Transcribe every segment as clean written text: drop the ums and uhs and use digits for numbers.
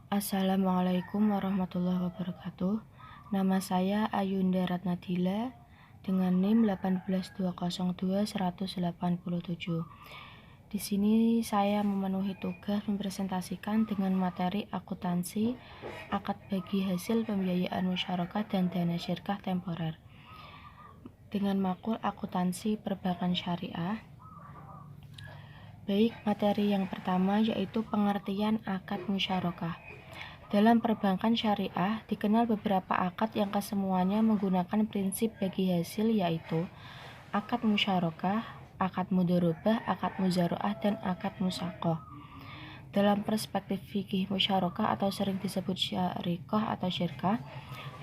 Assalamualaikum warahmatullahi wabarakatuh. Nama saya Ayunda Ratnadila dengan NIM 18202-187. Di sini saya memenuhi tugas mempresentasikan dengan materi akuntansi, akad bagi hasil pembiayaan musyarakah dan dana syirkah temporer. Dengan makul akuntansi perbankan syariah. Baik, materi yang pertama yaitu pengertian akad musyarakah. Dalam perbankan syariah, dikenal beberapa akad yang kesemuanya menggunakan prinsip bagi hasil yaitu akad musyarakah, akad mudharabah, akad muzaroah, dan akad musaqah. Dalam perspektif fikih, musyarakah atau sering disebut syarikah atau syirkah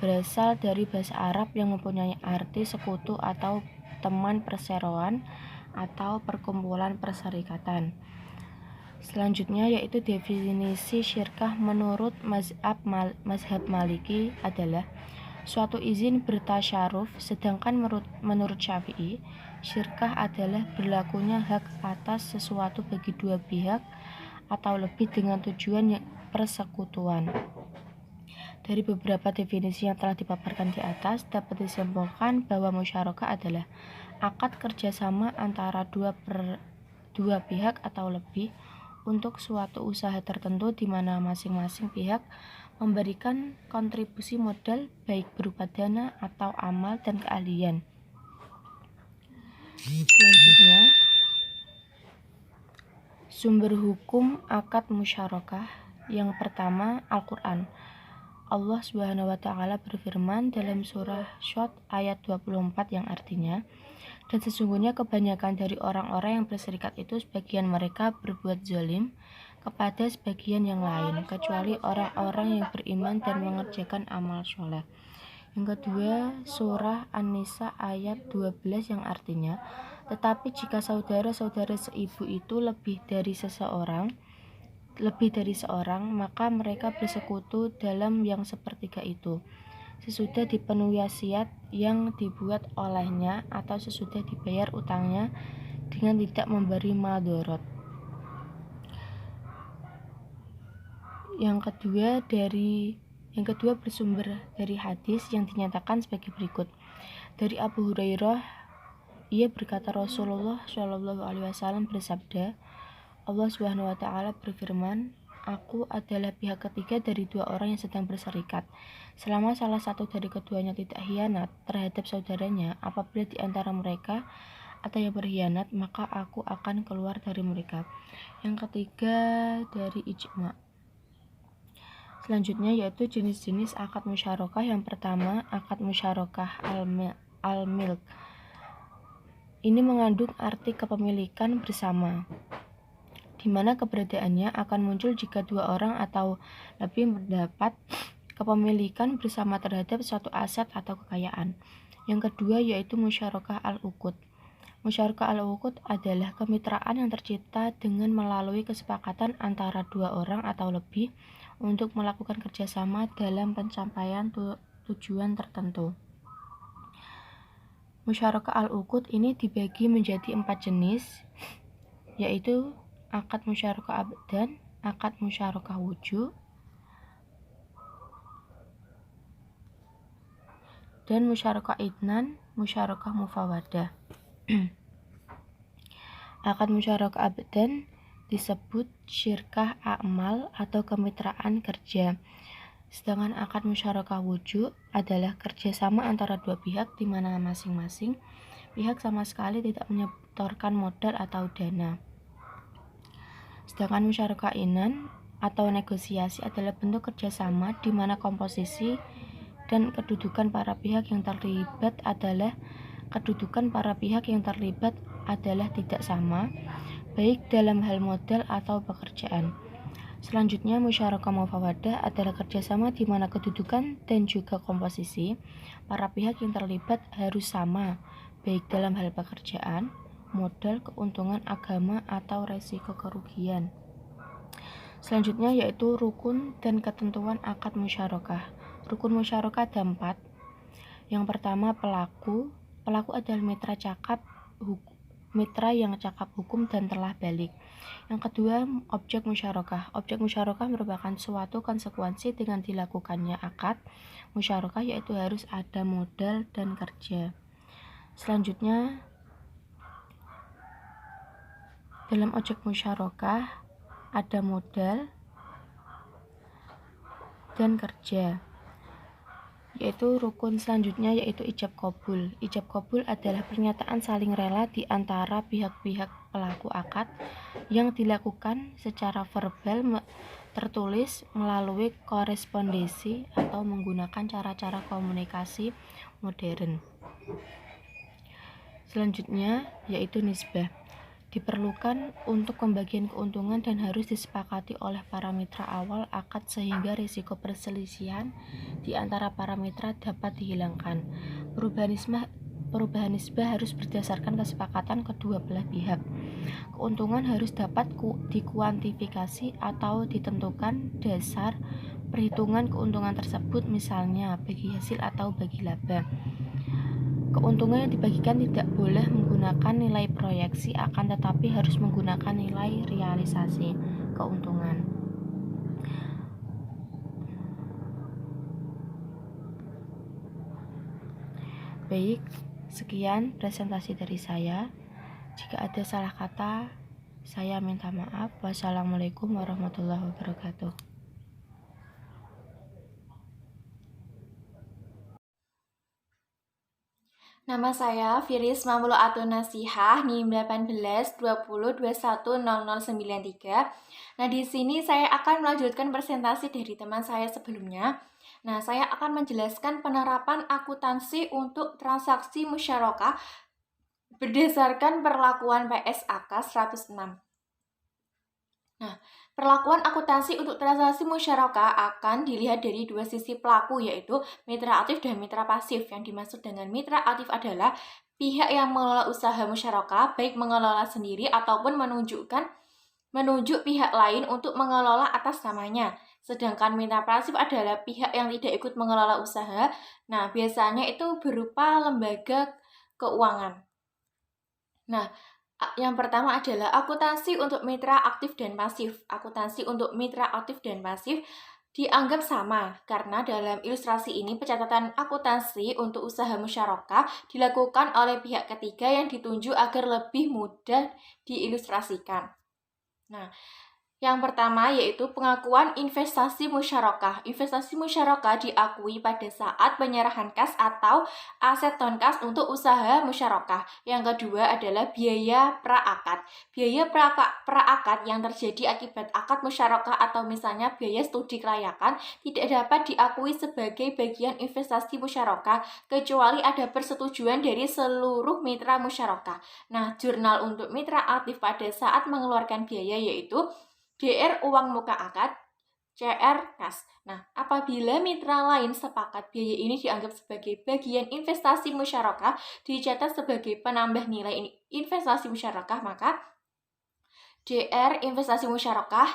berasal dari bahasa Arab yang mempunyai arti sekutu atau teman perseroan atau perkumpulan perserikatan. Selanjutnya yaitu definisi syirkah menurut mazhab Maliki adalah suatu izin bertasyaruf, sedangkan menurut Syafi'i, syirkah adalah berlakunya hak atas sesuatu bagi dua pihak atau lebih dengan tujuan yang persekutuan. Dari beberapa definisi yang telah dipaparkan di atas, dapat disimpulkan bahwa musyarakah adalah akad kerjasama antara dua pihak atau lebih untuk suatu usaha tertentu di mana masing-masing pihak memberikan kontribusi modal baik berupa dana atau amal dan keahlian. Selanjutnya, sumber hukum akad musyarakah. Yang pertama, Al-Qur'an. Allah Subhanahu wa taala berfirman dalam surah Syad ayat 24 yang artinya, dan sesungguhnya kebanyakan dari orang-orang yang berserikat itu sebagian mereka berbuat zalim kepada sebagian yang lain, kecuali orang-orang yang beriman dan mengerjakan amal soleh. Yang kedua, surah An-Nisa ayat 12 yang artinya, tetapi jika saudara-saudara seibu itu lebih dari seorang, maka mereka bersekutu dalam yang sepertiga itu, sesudah dipenuhi wasiat yang dibuat olehnya atau sesudah dibayar utangnya dengan tidak memberi madorot. Yang kedua bersumber dari hadis yang dinyatakan sebagai berikut. Dari Abu Hurairah, ia berkata Rasulullah Shallallahu Alaihi Wasallam bersabda, Allah Subhanahu Wa Taala berfirman, Aku adalah pihak ketiga dari dua orang yang sedang berserikat. Selama salah satu dari keduanya tidak khianat terhadap saudaranya, apabila di antara mereka ada yang berkhianat, maka aku akan keluar dari mereka. Yang ketiga dari ijma. Selanjutnya yaitu jenis-jenis akad musyarakah. Yang pertama, akad musyarakah al-milk. Ini mengandung arti kepemilikan bersama, di mana keberadaannya akan muncul jika dua orang atau lebih mendapat kepemilikan bersama terhadap suatu aset atau kekayaan. Yang kedua yaitu musyarakah al-uqud. Musyarakah al-uqud adalah kemitraan yang tercipta dengan melalui kesepakatan antara dua orang atau lebih untuk melakukan kerjasama dalam pencapaian tujuan tertentu. Musyarakah al-uqud ini dibagi menjadi 4 jenis, yaitu akad musyarakah abdan, akad musyarakah wujud, dan musyarakah idnan, musyarakah mufawadah. Akad musyarakah abdan disebut syirkah amal atau kemitraan kerja. Sedangkan akad musyarakah wujud adalah kerjasama antara dua pihak di mana masing-masing pihak sama sekali tidak menyetorkan modal atau dana. Sedangkan musyarakah inan atau negosiasi adalah bentuk kerjasama di mana komposisi dan kedudukan para pihak yang terlibat adalah tidak sama, baik dalam hal modal atau pekerjaan. Selanjutnya, musyarakah mufawadah adalah kerjasama di mana kedudukan dan juga komposisi para pihak yang terlibat harus sama, baik dalam hal pekerjaan, modal, keuntungan agama, atau resiko kerugian. Selanjutnya yaitu rukun dan ketentuan akad musyarakah. Rukun musyarakah ada 4. Yang pertama pelaku adalah mitra cakap mitra yang cakap hukum dan telah balik. Yang kedua, objek musyarakah. Objek musyarakah merupakan suatu konsekuensi dengan dilakukannya akad musyarakah, yaitu harus ada modal dan kerja. Selanjutnya, dalam objek musyarakah ada modal dan kerja, yaitu rukun selanjutnya yaitu ijab kabul. Ijab kabul adalah pernyataan saling rela di antara pihak-pihak pelaku akad yang dilakukan secara verbal, tertulis, melalui korespondensi atau menggunakan cara-cara komunikasi modern. Selanjutnya yaitu nisbah. Diperlukan untuk pembagian keuntungan dan harus disepakati oleh para mitra awal akad sehingga risiko perselisihan di antara para mitra dapat dihilangkan. Perubahan nisbah harus berdasarkan kesepakatan kedua belah pihak. Keuntungan harus dapat dikuantifikasi atau ditentukan dasar perhitungan keuntungan tersebut, misalnya bagi hasil atau bagi laba. Keuntungan yang dibagikan tidak boleh menggunakan nilai proyeksi, akan tetapi harus menggunakan nilai realisasi keuntungan. Baik, sekian presentasi dari saya. Jika ada salah kata, saya minta maaf. Wassalamualaikum warahmatullahi wabarakatuh. Nama saya Firis Mamulo Atun Nasihah, NIM 18-2021-0093. Nah, di sini saya akan melanjutkan presentasi dari teman saya sebelumnya. Nah, saya akan menjelaskan penerapan akuntansi untuk transaksi musyarakah berdasarkan perlakuan PSAK 106. Nah, perlakuan akuntansi untuk transaksi musyarakah akan dilihat dari dua sisi pelaku, yaitu mitra aktif dan mitra pasif. Yang dimaksud dengan mitra aktif adalah pihak yang mengelola usaha musyarakah, baik mengelola sendiri ataupun menunjuk pihak lain untuk mengelola atas namanya. Sedangkan mitra pasif adalah pihak yang tidak ikut mengelola usaha. Nah, biasanya itu berupa lembaga keuangan. Nah, yang pertama adalah akuntansi untuk mitra aktif dan pasif. Akuntansi untuk mitra aktif dan pasif dianggap sama karena dalam ilustrasi ini pencatatan akuntansi untuk usaha musyarakah dilakukan oleh pihak ketiga yang ditunjuk agar lebih mudah diilustrasikan. Nah, yang pertama yaitu pengakuan investasi musyarakah. Investasi musyarakah diakui pada saat penyerahan kas atau aset non-kas untuk usaha musyarakah. Yang kedua adalah biaya pra-akad. Biaya pra-akad yang terjadi akibat akad musyarakah atau misalnya biaya studi kelayakan tidak dapat diakui sebagai bagian investasi musyarakah kecuali ada persetujuan dari seluruh mitra musyarakah. Nah, jurnal untuk mitra aktif pada saat mengeluarkan biaya yaitu DR uang muka akad, CR kas. Nah, apabila mitra lain sepakat biaya ini dianggap sebagai bagian investasi musyarakah, dicatat sebagai penambah nilai investasi musyarakah, maka DR investasi musyarakah,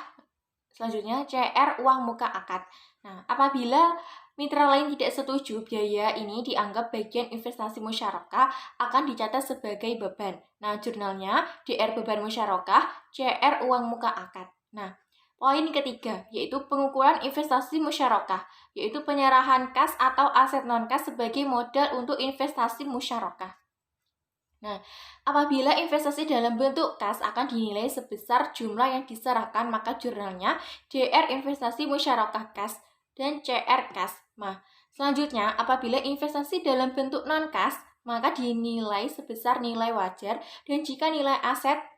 selanjutnya CR uang muka akad. Nah, apabila mitra lain tidak setuju biaya ini dianggap bagian investasi musyarakah, akan dicatat sebagai beban. Nah, jurnalnya DR beban musyarakah, CR uang muka akad. Nah, poin ketiga yaitu pengukuran investasi musyarakah, yaitu penyerahan kas atau aset non-kas sebagai modal untuk investasi musyarakah. Nah, apabila investasi dalam bentuk kas akan dinilai sebesar jumlah yang diserahkan, maka jurnalnya DR investasi musyarakah kas dan CR kas. Nah, selanjutnya apabila investasi dalam bentuk non-kas, maka dinilai sebesar nilai wajar, dan jika nilai aset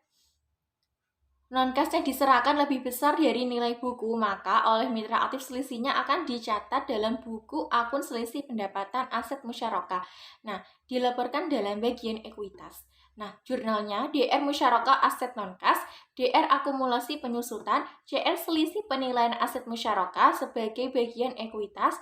non-kas yang diserahkan lebih besar dari nilai buku, maka oleh mitra aktif selisihnya akan dicatat dalam buku akun selisih pendapatan aset musyarakah. Nah, dilaporkan dalam bagian ekuitas. Nah, jurnalnya DR musyarakah aset non-kas, DR akumulasi penyusutan, CR selisih penilaian aset musyarakah sebagai bagian ekuitas,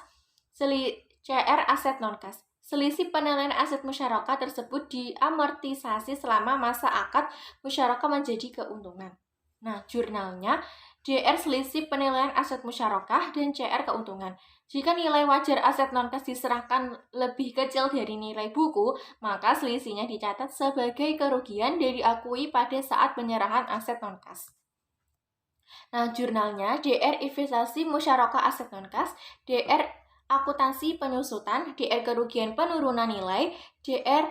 CR aset non-kas. Selisih penilaian aset musyarakah tersebut diamortisasi selama masa akad musyarakah menjadi keuntungan. Nah, jurnalnya DR selisih penilaian aset musyarakah, dan CR keuntungan. Jika nilai wajar aset non-kas diserahkan lebih kecil dari nilai buku, maka selisihnya dicatat sebagai kerugian dan diakui pada saat penyerahan aset non-kas. Nah, jurnalnya DR investasi musyarakah aset non-kas, DR akuntansi penyusutan, DR kerugian penurunan nilai, DR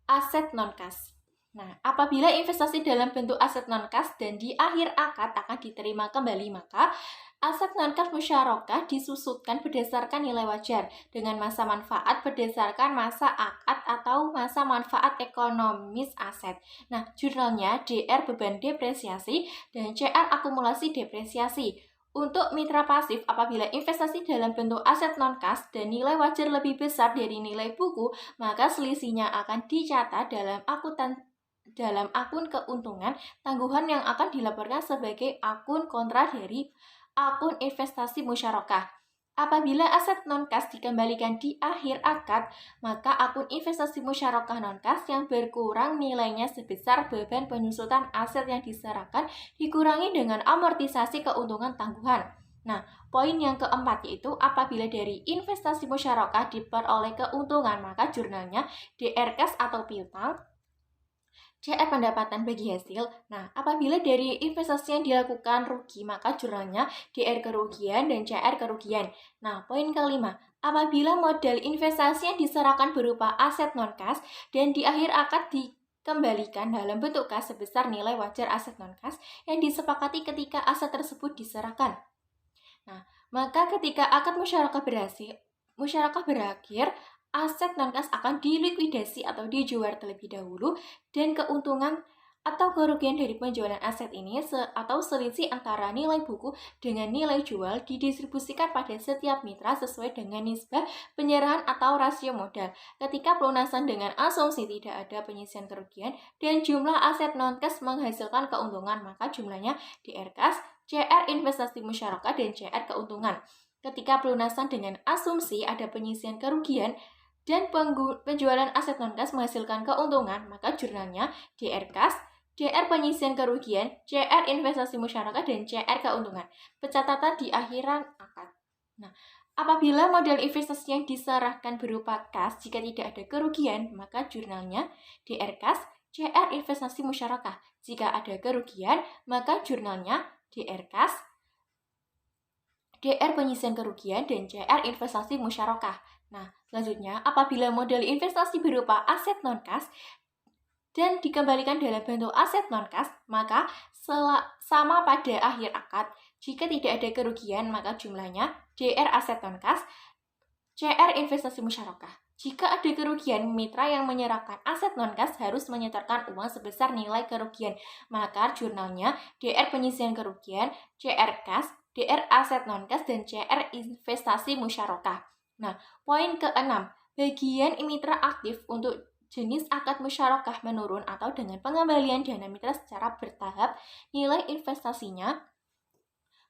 aset non-kas. Nah, apabila investasi dalam bentuk aset non-kas dan di akhir akad akan diterima kembali, maka aset non-kas musyarakah disusutkan berdasarkan nilai wajar dengan masa manfaat berdasarkan masa akad atau masa manfaat ekonomis aset. Nah, jurnalnya DR beban depresiasi dan CR akumulasi depresiasi. Untuk mitra pasif, apabila investasi dalam bentuk aset non-kas dan nilai wajar lebih besar dari nilai buku, maka selisihnya akan dicatat dalam akun keuntungan tangguhan yang akan dilaporkan sebagai akun kontra dari akun investasi musyarakah. Apabila aset non-kas dikembalikan di akhir akad, maka akun investasi musyarakah non-kas yang berkurang nilainya sebesar beban penyusutan aset yang diserahkan dikurangi dengan amortisasi keuntungan tangguhan. Nah, poin yang keempat yaitu apabila dari investasi musyarakah diperoleh keuntungan, maka jurnalnya DR kas atau piutang, CR pendapatan bagi hasil. Nah, apabila dari investasi yang dilakukan rugi, maka jurnalnya DR kerugian dan CR kerugian. Nah, poin kelima, apabila modal investasi yang diserahkan berupa aset non-kas dan di akhir akad dikembalikan dalam bentuk kas sebesar nilai wajar aset non-kas yang disepakati ketika aset tersebut diserahkan. Nah, maka ketika akad musyarakah berakhir, aset non-kas akan dilikuidasi atau dijual terlebih dahulu dan keuntungan atau kerugian dari penjualan aset ini atau selisih antara nilai buku dengan nilai jual didistribusikan pada setiap mitra sesuai dengan nisbah penyerahan atau rasio modal. Ketika pelunasan dengan asumsi tidak ada penyisian kerugian dan jumlah aset non-kas menghasilkan keuntungan, maka jumlahnya DR kas, CR investasi musyarakah, dan CR keuntungan. Ketika pelunasan dengan asumsi ada penyisian kerugian dan penjualan aset non-kas menghasilkan keuntungan, maka jurnalnya DR kas, CR penyisian kerugian, CR investasi musyarakah, dan CR keuntungan. Pencatatan di akhiran akad. Nah, apabila modal investasi yang diserahkan berupa kas, jika tidak ada kerugian, maka jurnalnya DR kas, CR investasi musyarakah. Jika ada kerugian, maka jurnalnya DR kas, DR penyisian kerugian, dan CR investasi musyarakah. Nah, selanjutnya, apabila modal investasi berupa aset non-kas dan dikembalikan dalam bentuk aset non-kas, maka sama pada akhir akad. Jika tidak ada kerugian, maka jumlahnya DR aset non-kas, CR investasi musyarakah. Jika ada kerugian, mitra yang menyerahkan aset non-kas harus menyetorkan uang sebesar nilai kerugian. Maka jurnalnya DR penyisian kerugian, CR kas, DR aset non-kas, dan CR investasi musyarakah. Nah, poin keenam, bagian mitra aktif untuk jenis akad musyarakah menurun atau dengan pengembalian dana mitra secara bertahap, nilai investasinya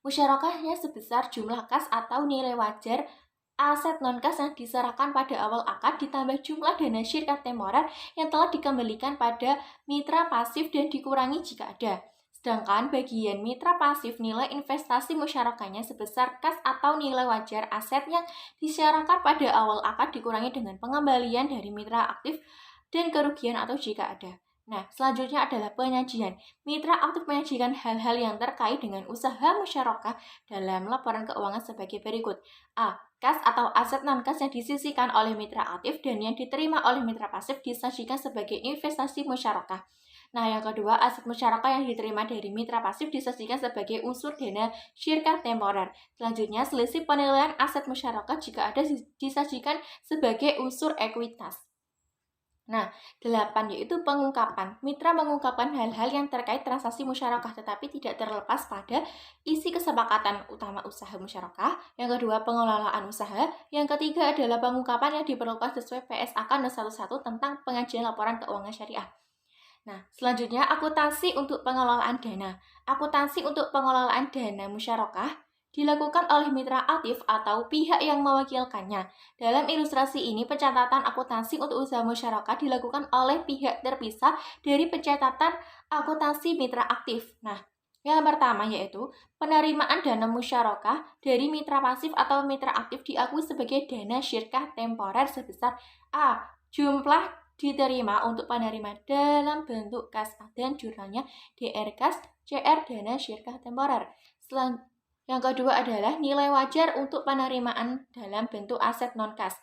musyarakahnya sebesar jumlah kas atau nilai wajar aset non-kas yang diserahkan pada awal akad ditambah jumlah dana syirkat temporer yang telah dikembalikan pada mitra pasif dan dikurangi jika ada. Sedangkan bagian mitra pasif nilai investasi musyarakahnya sebesar kas atau nilai wajar aset yang disyaratkan pada awal akad dikurangi dengan pengembalian dari mitra aktif dan kerugian atau jika ada. Nah, selanjutnya adalah penyajian. Mitra aktif menyajikan hal-hal yang terkait dengan usaha musyarakah dalam laporan keuangan sebagai berikut. A. Kas atau aset non-kas yang disisihkan oleh mitra aktif dan yang diterima oleh mitra pasif disajikan sebagai investasi musyarakah. Nah, yang kedua, aset musyarakah yang diterima dari mitra pasif disajikan sebagai unsur dana syirkat temporer. Selanjutnya, selisih penilaian aset musyarakah jika ada disajikan sebagai unsur ekuitas. Nah, 8 yaitu pengungkapan. Mitra mengungkapkan hal-hal yang terkait transaksi musyarakah tetapi tidak terlepas pada isi kesepakatan utama usaha musyarakah. Yang kedua, pengelolaan usaha. Yang ketiga adalah pengungkapan yang diperlukan sesuai PSAK 011 tentang pengajian laporan keuangan syariah. Nah, selanjutnya akuntansi untuk pengelolaan dana. Akuntansi untuk pengelolaan dana musyarakah dilakukan oleh mitra aktif atau pihak yang mewakilkannya. Dalam ilustrasi ini, pencatatan akuntansi untuk usaha musyarakah dilakukan oleh pihak terpisah dari pencatatan akuntansi mitra aktif. Nah, Yang pertama yaitu penerimaan dana musyarakah dari mitra pasif atau mitra aktif diakui sebagai dana syirkah temporer sebesar A. Jumlah diterima untuk penerima dalam bentuk kas dan jurnalnya DR kas CR dana syirkah temporer. Yang kedua adalah nilai wajar untuk penerimaan dalam bentuk aset non-kas.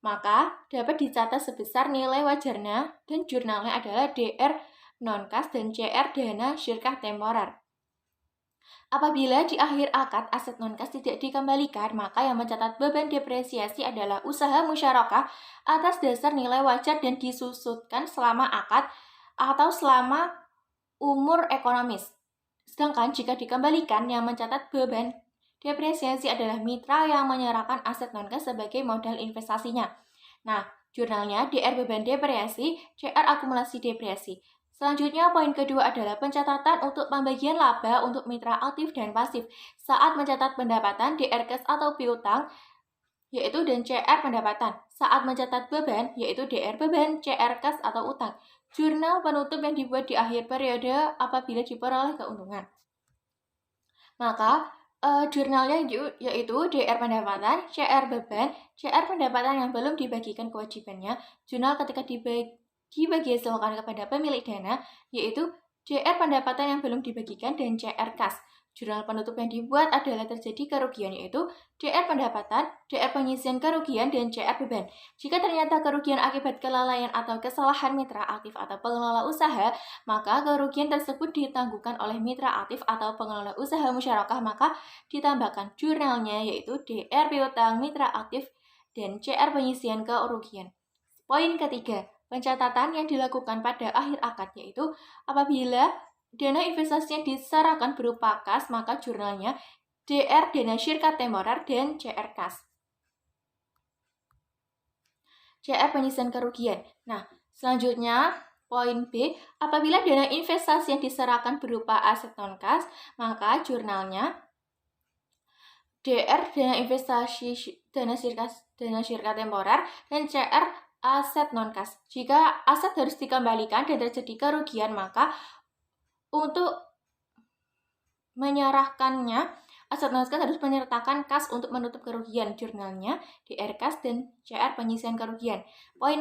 Maka dapat dicatat sebesar nilai wajarnya dan jurnalnya adalah DR non-kas dan CR dana syirkah temporer. Apabila di akhir akad aset non-kas tidak dikembalikan, maka yang mencatat beban depresiasi adalah usaha musyarakah atas dasar nilai wajar dan disusutkan selama akad atau selama umur ekonomis. Sedangkan jika dikembalikan, yang mencatat beban depresiasi adalah mitra yang menyerahkan aset non-kas sebagai modal investasinya. Nah, jurnalnya DR beban depresiasi, CR akumulasi depresiasi. Selanjutnya, poin kedua adalah pencatatan untuk pembagian laba untuk mitra aktif dan pasif. Saat mencatat pendapatan, DR kas atau piutang, yaitu dan CR pendapatan. Saat mencatat beban, yaitu DR beban, CR kas atau utang. Jurnal penutup yang dibuat di akhir periode apabila diperoleh keuntungan. Maka, jurnalnya yaitu DR pendapatan, CR beban, CR pendapatan yang belum dibagikan kewajibannya, jurnal ketika dibagi hasilkan kepada pemilik dana, yaitu CR pendapatan yang belum dibagikan dan CR kas. Jurnal penutup yang dibuat adalah terjadi kerugian, yaitu DR pendapatan, DR pengisian kerugian, dan CR beban. Jika ternyata kerugian akibat kelalaian atau kesalahan mitra aktif atau pengelola usaha, maka kerugian tersebut ditangguhkan oleh mitra aktif atau pengelola usaha musyarakah, maka ditambahkan jurnalnya, yaitu DR piutang mitra aktif dan CR pengisian kerugian. Poin ketiga, pencatatan yang dilakukan pada akhir akad, yaitu apabila dana investasinya diserahkan berupa kas, maka jurnalnya DR dana syirkat temporer dan CR kas. CR pengisian kerugian. Nah, selanjutnya poin B, apabila dana investasi yang diserahkan berupa aset non-kas, maka jurnalnya DR dana investasi dana syirkat temporer dan CR aset non-kas. Jika aset harus dikembalikan dan terjadi kerugian, maka untuk menyerahkannya, aset non-kas harus menyertakan kas untuk menutup kerugian. Jurnalnya DR kas dan CR pengisian kerugian. Poin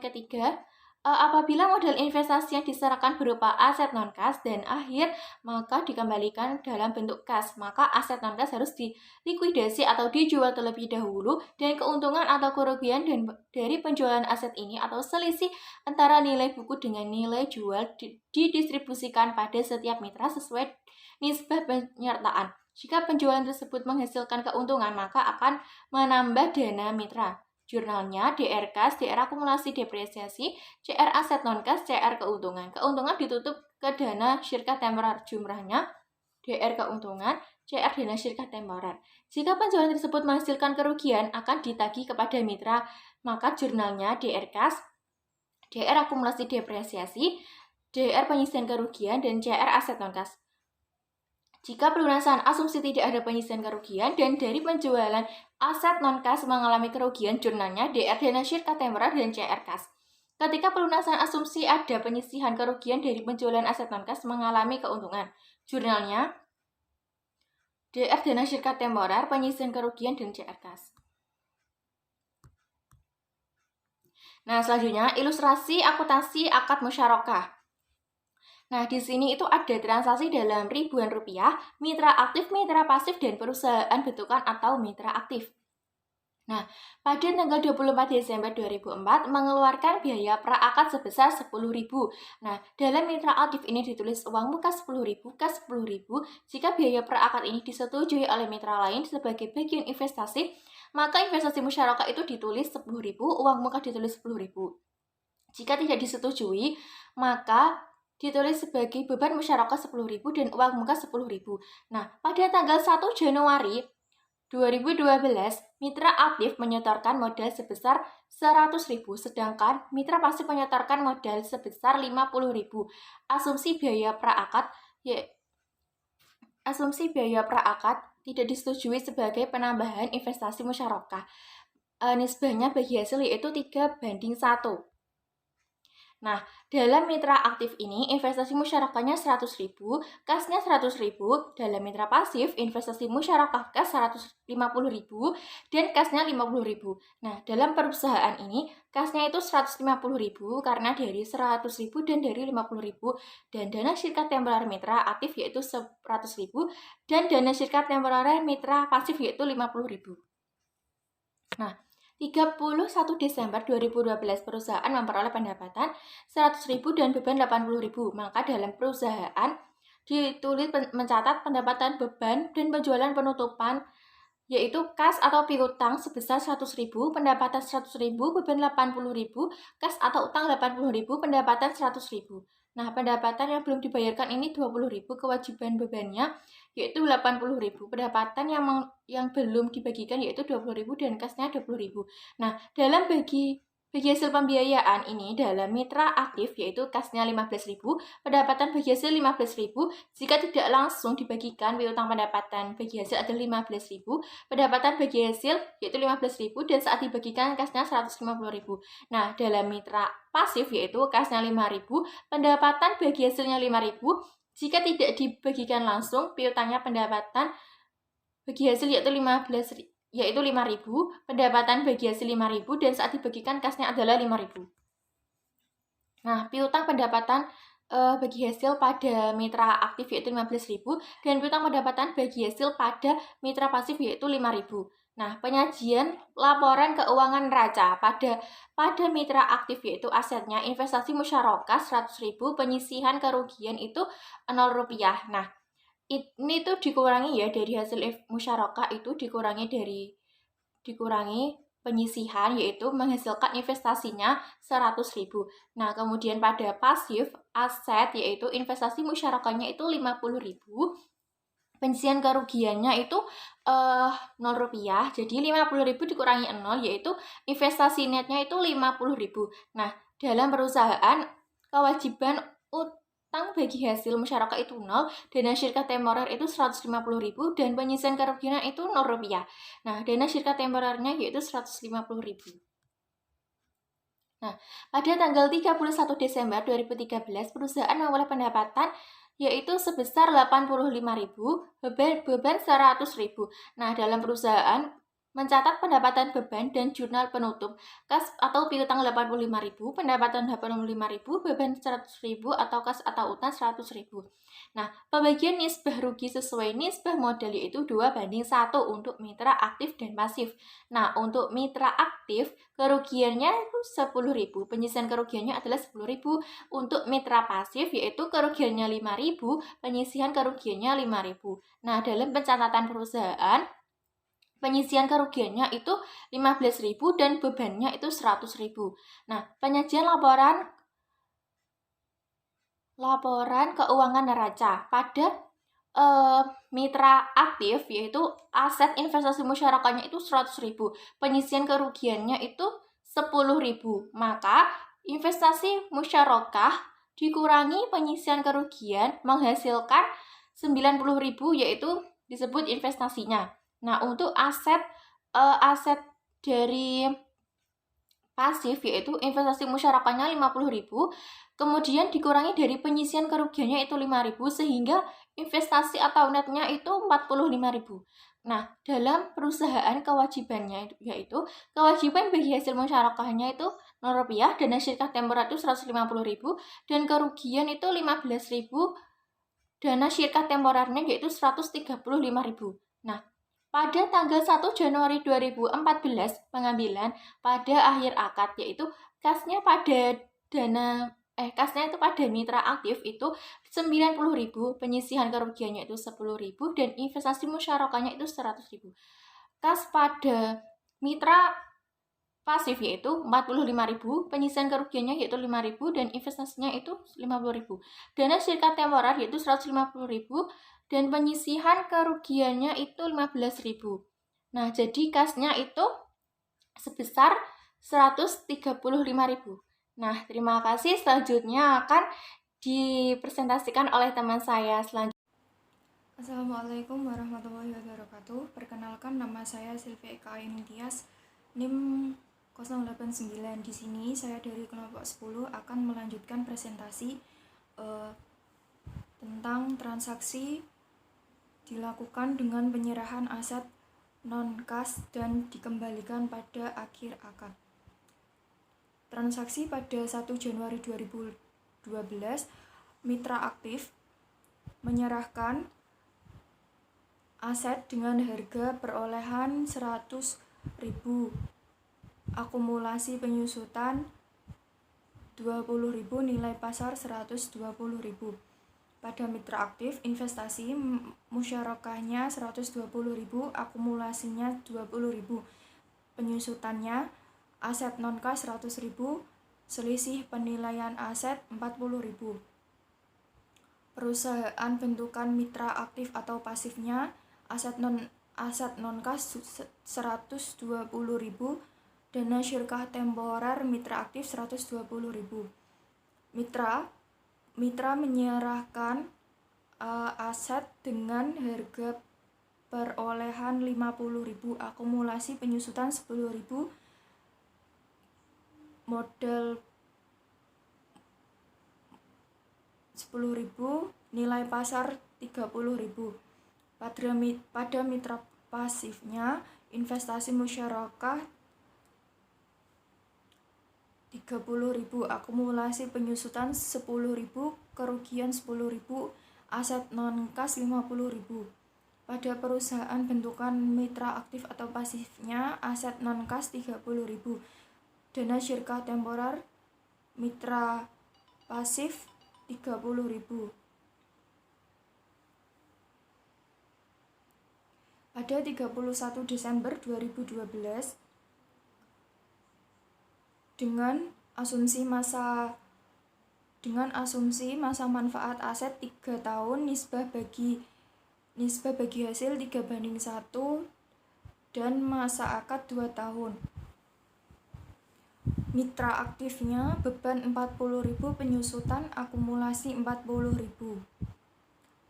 ketiga, apabila modal investasi yang diserahkan berupa aset non-kas dan akhir, maka dikembalikan dalam bentuk kas. Maka aset non-kas harus dilikuidasi atau dijual terlebih dahulu, dan keuntungan atau kerugian dari penjualan aset ini atau selisih antara nilai buku dengan nilai jual didistribusikan pada setiap mitra sesuai nisbah penyertaan. Jika penjualan tersebut menghasilkan keuntungan, maka akan menambah dana mitra. Jurnalnya DR kas, DR akumulasi depresiasi, CR aset non-kas, CR keuntungan. Keuntungan ditutup ke dana syirkat temporer. Jumlahnya DR keuntungan, CR dana syirkat temporer. Jika penjualan tersebut menghasilkan kerugian, akan ditagih kepada mitra. Maka jurnalnya DR kas, DR akumulasi depresiasi, DR pengisian kerugian, dan CR aset non-kas. Jika pelunasan asumsi tidak ada pengisian kerugian dan dari penjualan aset non-kas mengalami kerugian, jurnalnya DR dana syirkat temporer dan CR kas. Ketika pelunasan asumsi ada penyisihan kerugian dari penjualan aset non-kas mengalami keuntungan, jurnalnya DR dana syirkat temporer, penyisihan kerugian, dan CR kas. Nah, selanjutnya ilustrasi akuntansi akad musyarakah. Nah, di sini itu ada transaksi dalam ribuan rupiah, mitra aktif, mitra pasif, dan perusahaan bentukan atau mitra aktif. Nah, pada tanggal 24 Desember 2004 mengeluarkan biaya pra-akad sebesar 10.000. Nah, dalam mitra aktif ini ditulis uang muka 10.000, kas 10.000. Jika biaya pra-akad ini disetujui oleh mitra lain sebagai bagian investasi, maka investasi musyarakah itu ditulis 10.000, uang muka ditulis 10.000. Jika tidak disetujui, maka ditulis sebagai beban musyarakah 10.000 dan uang muka 10.000. Nah, pada tanggal 1 Januari 2012, mitra aktif menyetorkan modal sebesar 100.000, sedangkan mitra pasif menyetorkan modal sebesar 50.000. Asumsi biaya pra-akad tidak disetujui sebagai penambahan investasi musyarakah. Nisbahnya bagi hasil yaitu 3:1. Nah, dalam mitra aktif ini investasi musyarakahnya 100.000, kasnya 100.000, dalam mitra pasif investasi musyarakah kas 150.000 dan kasnya 50.000. Nah, dalam perusahaan ini kasnya itu 150.000 karena dari 100.000 dan dari 50.000, dan dana syarikat temporer mitra aktif yaitu 100.000 dan dana syarikat temporer mitra pasif yaitu 50.000. Nah, 31 Desember 2012 perusahaan memperoleh pendapatan 100.000 dan beban 80.000. Maka dalam perusahaan ditulis mencatat pendapatan beban dan penjualan penutupan yaitu kas atau piutang sebesar 100.000, pendapatan 100.000, beban 80.000, kas atau utang 80.000, pendapatan 100.000. Nah, pendapatan yang belum dibayarkan ini 20.000, kewajiban bebannya yaitu 80.000, pendapatan yang belum dibagikan yaitu 20.000 dan kasnya 20.000. Nah, dalam bagi hasil pembiayaan ini dalam mitra aktif yaitu kasnya 15.000, pendapatan bagi hasil 15.000, jika tidak langsung dibagikan piutang pendapatan bagi hasil adalah 15.000, pendapatan bagi hasil yaitu 15.000 dan saat dibagikan kasnya 150.000. Nah, dalam mitra pasif yaitu kasnya 5.000, pendapatan bagi hasilnya 5.000, jika tidak dibagikan langsung piutangnya pendapatan bagi hasil yaitu 5.000, pendapatan bagi hasil 5.000 dan saat dibagikan kasnya adalah 5.000. Nah, piutang pendapatan bagi hasil pada mitra aktif yaitu 15.000 dan piutang pendapatan bagi hasil pada mitra pasif yaitu 5.000. Nah, penyajian laporan keuangan neraca pada mitra aktif yaitu asetnya investasi musyarakah 100.000, penyisihan kerugian itu Rp0. Nah, ini tuh dikurangi ya dari hasil musyarakah itu dikurangi penyisihan yaitu menghasilkan investasinya 100.000. Nah, kemudian pada pasif aset yaitu investasi musyarakahnya itu 50.000. Penyisihan kerugiannya itu Rp0. Jadi 50.000 dikurangi 0 yaitu investasi netnya itu 50.000. Nah, dalam perusahaan kewajiban utang bagi hasil musyarakah itu 0, dana syarikat temporer itu 150.000 dan penyisihan kerugian itu Rp0. Nah, dana syarikat temporernya yaitu 150.000. Nah, pada tanggal 31 Desember 2013 perusahaan memperoleh pendapatan yaitu sebesar 85.000, beban 100.000. Nah, dalam perusahaan mencatat pendapatan beban dan jurnal penutup kas atau piutang 85.000, pendapatan 85.000, beban 100.000 atau kas atau utang 100.000. Nah, pembagian nisbah rugi sesuai nisbah modal yaitu 2:1 untuk mitra aktif dan pasif. Nah, untuk mitra aktif kerugiannya itu 10.000, penyisihan kerugiannya adalah 10.000. Untuk mitra pasif yaitu kerugiannya 5.000, penyisihan kerugiannya 5.000. Nah, dalam pencatatan perusahaan penyisihan kerugiannya itu 15.000 dan bebannya itu 100.000. Nah, penyajian laporan keuangan neraca pada mitra aktif yaitu aset investasi musyarakahnya itu 100.000, penyisihan kerugiannya itu 10.000. Maka investasi musyarakah dikurangi penyisihan kerugian menghasilkan 90.000 yaitu disebut investasinya. Nah, untuk aset dari pasif yaitu investasi musyarakahnya 50.000, kemudian dikurangi dari penyisihan kerugiannya itu 5.000 sehingga investasi atau netnya itu 45.000. Nah, dalam perusahaan kewajibannya yaitu kewajiban bagi hasil musyarakahnya itu Rp0, dana syarikat temporer itu 150.000 dan kerugian itu 15.000, dana syarikat temporernya yaitu 135.000. Nah, pada tanggal 1 Januari 2014 pengambilan pada akhir akad yaitu kasnya itu pada mitra aktif itu 90.000, penyisihan kerugiannya itu 10.000 dan investasi musyarakahnya itu 100.000. Kas pada mitra pasif yaitu 45.000, penyisihan kerugiannya yaitu 5.000 dan investasinya itu 50.000. Dana syarikat temporer yaitu 150.000 dan penyisihan kerugiannya itu 15.000. Nah, jadi kasnya itu sebesar 135.000. Nah, terima kasih. Selanjutnya akan dipresentasikan oleh teman saya selanjutnya. Assalamualaikum warahmatullahi wabarakatuh. Perkenalkan, nama saya Sylvia Eka Ainun Tias, NIM 089. Di sini saya dari kelompok 10 akan melanjutkan presentasi tentang transaksi dilakukan dengan penyerahan aset non-kas dan dikembalikan pada akhir akad. Transaksi pada 1 Januari 2012, mitra aktif menyerahkan aset dengan harga perolehan 100.000, akumulasi penyusutan 20.000, nilai pasar 120.000. Pada mitra aktif, investasi musyarakahnya 120.000, akumulasinya 20.000, penyusutannya aset non-kas 100.000, selisih penilaian aset 40.000. Perusahaan bentukan mitra aktif atau pasifnya aset non-kas 120.000, dana syirkah temporer mitra aktif 120.000. Mitra menyerahkan aset dengan harga perolehan 50.000, akumulasi penyusutan 10.000, modal 10.000, nilai pasar 30.000. Pada mitra pasifnya, investasi musyarakah 30.000, akumulasi penyusutan 10.000, kerugian 10.000, aset non-kas 50.000. Pada perusahaan bentukan mitra aktif atau pasifnya, aset non-kas 30.000, dana syirkah temporer mitra pasif 30.000. Pada 31 Desember 2012, dengan asumsi masa manfaat aset 3 tahun, nisbah bagi hasil 3:1, dan masa akad 2 tahun. Mitra aktifnya beban 40.000, penyusutan akumulasi 40.000.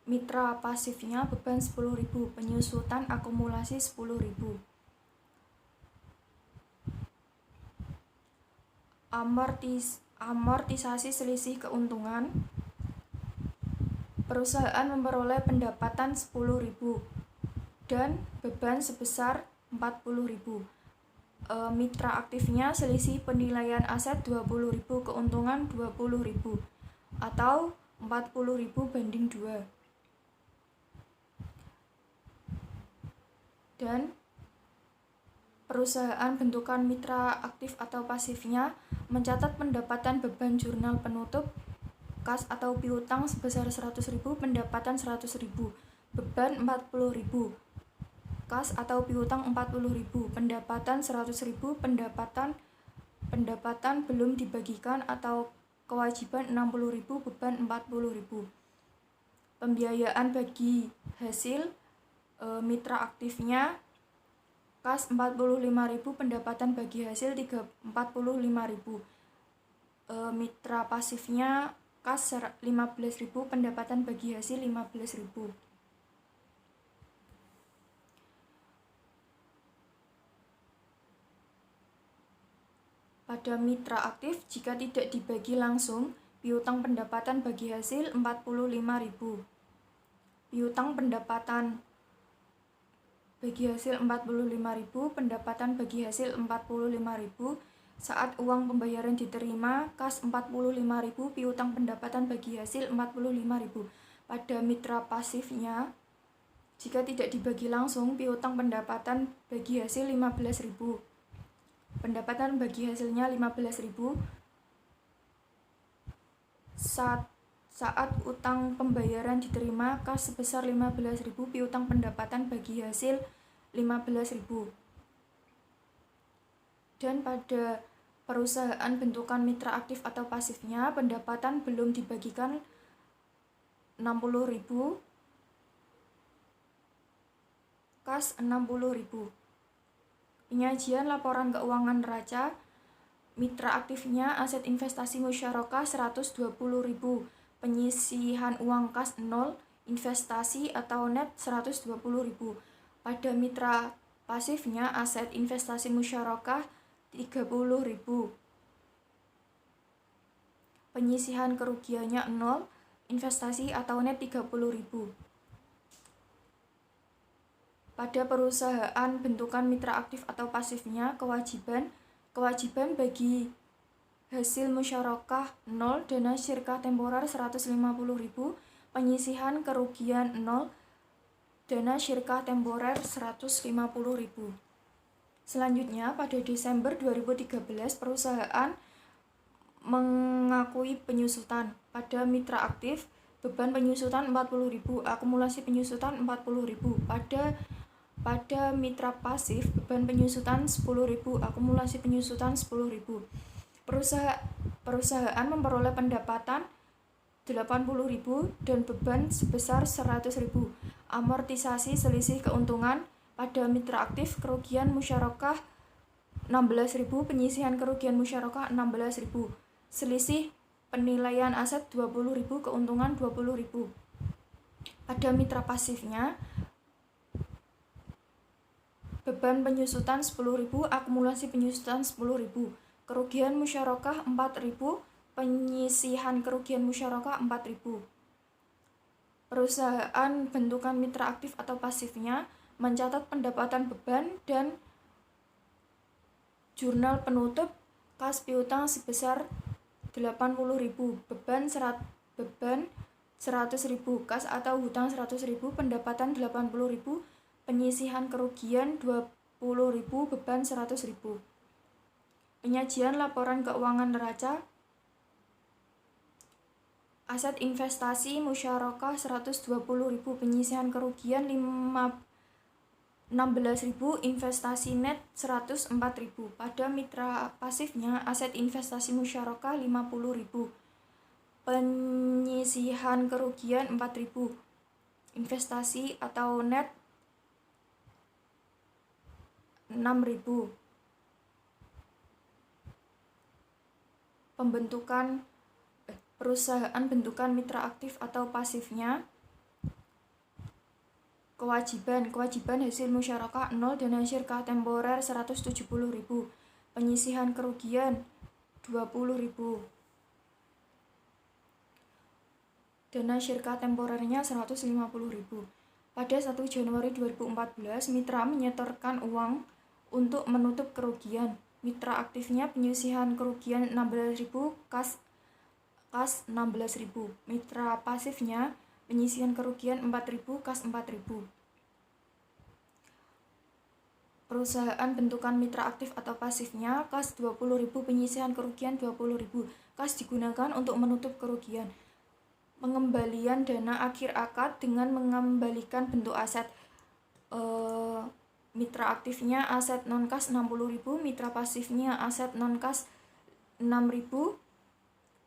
Mitra pasifnya beban 10.000, penyusutan akumulasi 10.000. Amortisasi selisih keuntungan. Perusahaan memperoleh pendapatan 10.000 dan beban sebesar 40.000. Mitra aktifnya selisih penilaian aset 20.000, keuntungan 20.000, atau 40.000/2. Dan perusahaan bentukan mitra aktif atau pasifnya mencatat pendapatan beban jurnal penutup kas atau piutang sebesar 100.000, pendapatan 100.000, beban 40.000, kas atau piutang 40.000, pendapatan 100.000, pendapatan belum dibagikan atau kewajiban 60.000, beban 40.000. Pembiayaan bagi hasil mitra aktifnya kas 45.000, pendapatan bagi hasil 45.000. Mitra pasifnya kas 15.000, pendapatan bagi hasil 15.000. Pada mitra aktif, jika tidak dibagi langsung, piutang pendapatan bagi hasil 45.000. Piutang pendapatan bagi hasil 45.000, pendapatan bagi hasil 45.000. Saat uang pembayaran diterima, kas 45.000, piutang pendapatan bagi hasil 45.000. Pada mitra pasifnya, jika tidak dibagi langsung, piutang pendapatan bagi hasil 15.000. Pendapatan bagi hasilnya 15.000. Saat utang pembayaran diterima, kas sebesar 15.000, piutang pendapatan bagi hasil 15.000. Dan pada perusahaan bentukan mitra aktif atau pasifnya, pendapatan belum dibagikan 60.000, kas 60.000. Penyajian laporan keuangan neraca. Mitra aktifnya aset investasi musyarakah 120.000, penyisihan uang kas 0, investasi atau net 120.000. Pada mitra pasifnya aset investasi musyarakah 30.000. Penyisihan kerugiannya 0, investasi atau net 30.000. Pada perusahaan bentukan mitra aktif atau pasifnya, kewajiban bagi hasil musyarakah 0, dana syirkah temporer 150.000, penyisihan kerugian 0, dana syirkah temporer 150.000. Selanjutnya, pada Desember 2013, perusahaan mengakui penyusutan. Pada mitra aktif, beban penyusutan 40.000, akumulasi penyusutan 40.000. Pada mitra pasif, beban penyusutan 10.000, akumulasi penyusutan 10.000. Perusahaan memperoleh pendapatan 80.000 dan beban sebesar 100.000. Amortisasi selisih keuntungan pada mitra aktif, kerugian musyarakah 16.000, penyisihan kerugian musyarakah 16.000. Selisih penilaian aset 20.000, keuntungan 20.000. Pada mitra pasifnya, beban penyusutan 10.000, akumulasi penyusutan 10.000. Kerugian musyarakah 4.000, penyisihan kerugian musyarakah 4.000. Perusahaan bentukan mitra aktif atau pasifnya mencatat pendapatan beban dan jurnal penutup kas piutang sebesar 80.000, beban 100.000, kas atau hutang 100.000, pendapatan 80.000, penyisihan kerugian 20.000, beban 100.000. Penyajian laporan keuangan neraca. Aset investasi musyarakah 120.000, penyisihan kerugian 16.000, investasi net 104.000. Pada mitra pasifnya, aset investasi musyarakah 50.000, penyisihan kerugian 4.000, investasi atau net 6.000. Perusahaan bentukan mitra aktif atau pasifnya. Kewajiban hasil musyarakah 0, dana syirkah temporer 170.000, penyisihan kerugian 20.000, dana syirkah temporernya 150.000. Pada 1 Januari 2014, mitra menyetorkan uang untuk menutup kerugian. Mitra aktifnya penyisihan kerugian 16.000, kas 16.000. Mitra pasifnya penyisihan kerugian 4.000, kas 4.000. Perusahaan bentukan mitra aktif atau pasifnya, kas 20.000, penyisihan kerugian 20.000. Kas digunakan untuk menutup kerugian. Pengembalian dana akhir akad dengan mengembalikan bentuk aset. Mitra aktifnya aset non-kas 60.000, mitra pasifnya aset non-kas 6.000,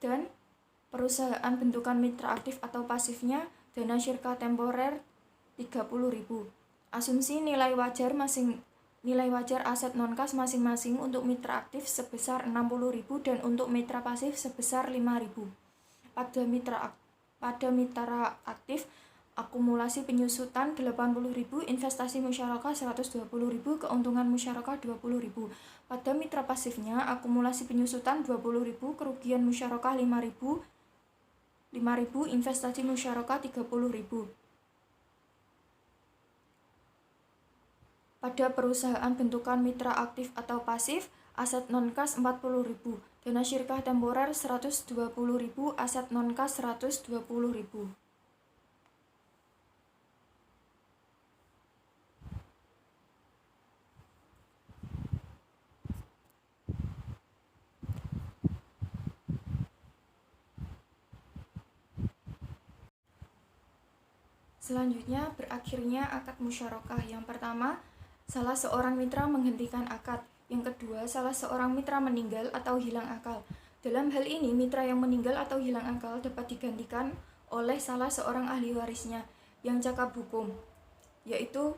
dan perusahaan bentukan mitra aktif atau pasifnya dana syirkah temporer 30.000. Asumsi nilai wajar aset non-kas masing-masing untuk mitra aktif sebesar 60.000 dan untuk mitra pasif sebesar 5.000. Pada mitra aktif, akumulasi penyusutan 80.000, investasi musyarakah 120.000, keuntungan musyarakah 20.000. Pada mitra pasifnya, akumulasi penyusutan 20.000, kerugian musyarakah 5.000, investasi musyarakah 30.000. Pada perusahaan bentukan mitra aktif atau pasif, aset non-kas 40.000, dana syirkah temporer 120.000, aset non-kas 120.000. Selanjutnya, berakhirnya akad musyarakah. Yang pertama, salah seorang mitra menghentikan akad. Yang kedua, salah seorang mitra meninggal atau hilang akal. Dalam hal ini, mitra yang meninggal atau hilang akal dapat digantikan oleh salah seorang ahli warisnya yang cakap hukum, yaitu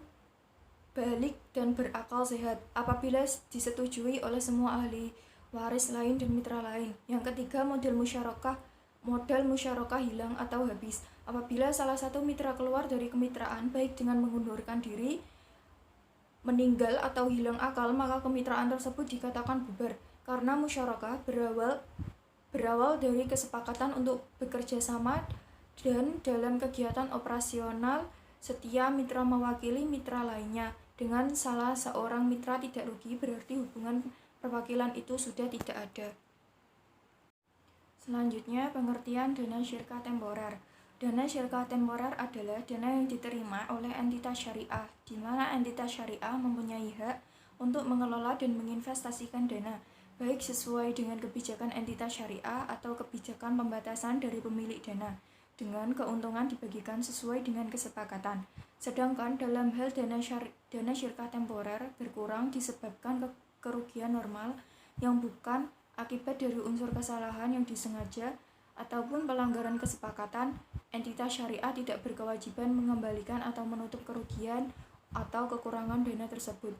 balik dan berakal sehat, apabila disetujui oleh semua ahli waris lain dan mitra lain. Yang ketiga, modal musyarakah hilang atau habis apabila salah satu mitra keluar dari kemitraan, baik dengan mengundurkan diri meninggal atau hilang akal, maka kemitraan tersebut dikatakan bubar karena musyarakah berawal dari kesepakatan untuk bekerja sama dan dalam kegiatan operasional setiap mitra mewakili mitra lainnya. Dengan salah seorang mitra tidak rugi, berarti hubungan perwakilan itu sudah tidak ada. Selanjutnya, pengertian dana syirkah temporer. Dana syirkah temporer adalah dana yang diterima oleh entitas syariah, di mana entitas syariah mempunyai hak untuk mengelola dan menginvestasikan dana, baik sesuai dengan kebijakan entitas syariah atau kebijakan pembatasan dari pemilik dana, dengan keuntungan dibagikan sesuai dengan kesepakatan. Sedangkan dalam hal dana syirkah temporer berkurang disebabkan kerugian normal yang bukan akibat dari unsur kesalahan yang disengaja ataupun pelanggaran kesepakatan, entitas syariah tidak berkewajiban mengembalikan atau menutup kerugian atau kekurangan dana tersebut.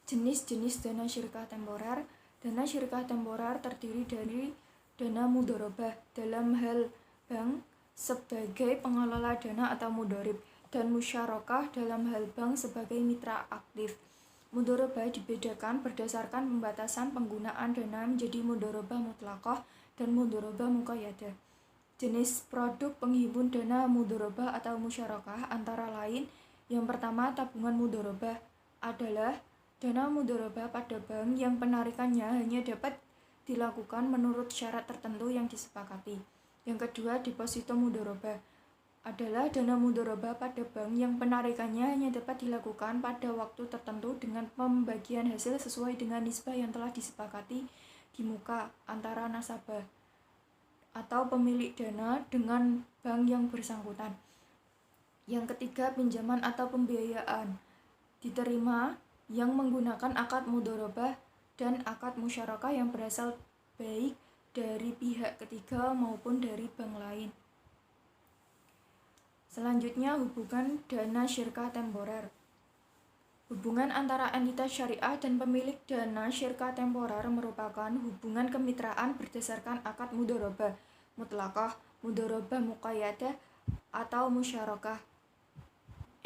Jenis-jenis dana syirkah temporer. Dana syirkah temporer terdiri dari dana mudharabah dalam hal bank sebagai pengelola dana atau mudharib, dan musyarakah dalam hal bank sebagai mitra aktif. Mudharabah dibedakan berdasarkan pembatasan penggunaan dana menjadi mudharabah mutlaqah dan mudharabah muqayyadah. Jenis produk penghimpun dana mudharabah atau musyarakah antara lain: yang pertama, tabungan mudharabah adalah dana mudharabah pada bank yang penarikannya hanya dapat dilakukan menurut syarat tertentu yang disepakati. Yang kedua, deposito mudharabah adalah dana mudharabah pada bank yang penarikannya hanya dapat dilakukan pada waktu tertentu dengan pembagian hasil sesuai dengan nisbah yang telah disepakati di muka antara nasabah atau pemilik dana dengan bank yang bersangkutan. Yang ketiga, pinjaman atau pembiayaan diterima yang menggunakan akad mudharabah dan akad musyarakah yang berasal baik dari pihak ketiga maupun dari bank lain. Selanjutnya, hubungan dana syirkah temporer. Hubungan antara entitas syariah dan pemilik dana syirkah temporer merupakan hubungan kemitraan berdasarkan akad mudharabah mutlaqah, mudharabah muqayyadah, atau musyarakah.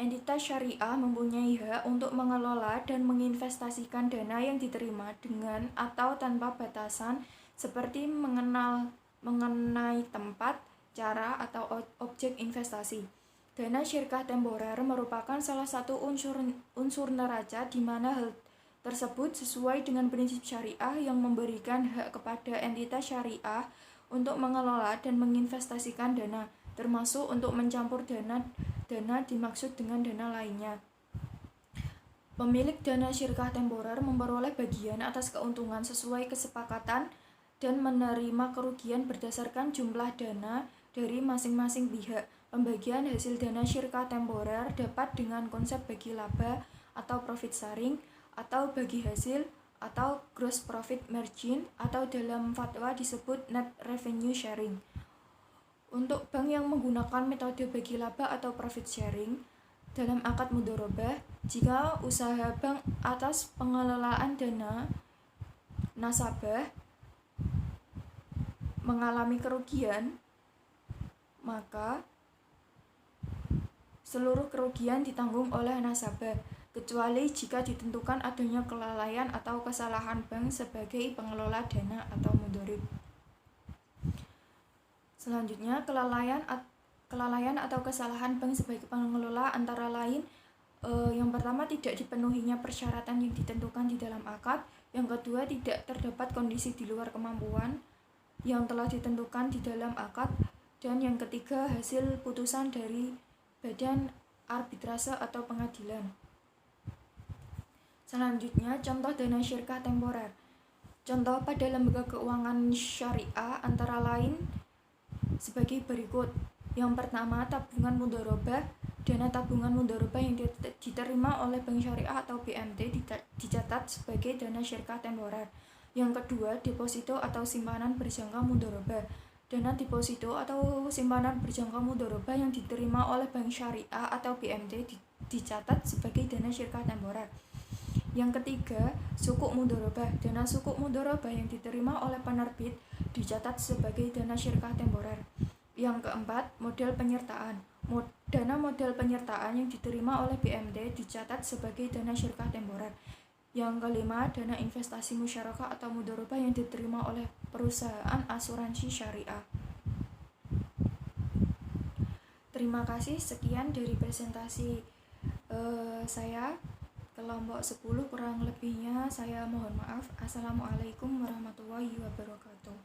Entitas syariah mempunyai hak untuk mengelola dan menginvestasikan dana yang diterima dengan atau tanpa batasan seperti mengenai tempat, cara, atau objek investasi. Dana syirkah temporer merupakan salah satu unsur neraca di mana hal tersebut sesuai dengan prinsip syariah yang memberikan hak kepada entitas syariah untuk mengelola dan menginvestasikan dana, termasuk untuk mencampur dana dimaksud dengan dana lainnya. Pemilik dana syirkah temporer memperoleh bagian atas keuntungan sesuai kesepakatan dan menerima kerugian berdasarkan jumlah dana dari masing-masing pihak. Pembagian hasil dana syirkah temporer dapat dengan konsep bagi laba atau profit sharing, atau bagi hasil, atau gross profit margin, atau dalam fatwa disebut net revenue sharing. Untuk bank yang menggunakan metode bagi laba atau profit sharing dalam akad mudharabah, jika usaha bank atas pengelolaan dana nasabah mengalami kerugian, maka seluruh kerugian ditanggung oleh nasabah, kecuali jika ditentukan adanya kelalaian atau kesalahan bank sebagai pengelola dana atau mudharib. Selanjutnya, kelalaian atau kesalahan bank sebagai pengelola antara lain: yang pertama, tidak dipenuhinya persyaratan yang ditentukan di dalam akad. Yang kedua, tidak terdapat kondisi di luar kemampuan yang telah ditentukan di dalam akad. Dan yang ketiga, hasil putusan dari badan arbitrase atau pengadilan. Selanjutnya, contoh dana syirkah temporer. Contoh pada lembaga keuangan syariah antara lain sebagai berikut. Yang pertama, tabungan mudharabah. Dana tabungan mudharabah yang diterima oleh bank syariah atau BMT dicatat sebagai dana syirkah temporer. Yang kedua, deposito atau simpanan berjangka mudharabah. Dana deposito atau simpanan berjangka mudharabah yang diterima oleh bank syariah atau BMT dicatat sebagai dana syirkah temporer. Yang ketiga, sukuk mudharabah. Dana sukuk mudharabah yang diterima oleh penerbit dicatat sebagai dana syirkah temporer. Yang keempat, modal penyertaan. Dana modal penyertaan yang diterima oleh BMT dicatat sebagai dana syirkah temporer. Yang kelima, dana investasi musyarakah atau mudharabah yang diterima oleh perusahaan asuransi syariah. Terima kasih, sekian dari presentasi saya kelompok 10, kurang lebihnya saya mohon maaf. Assalamualaikum warahmatullahi wabarakatuh.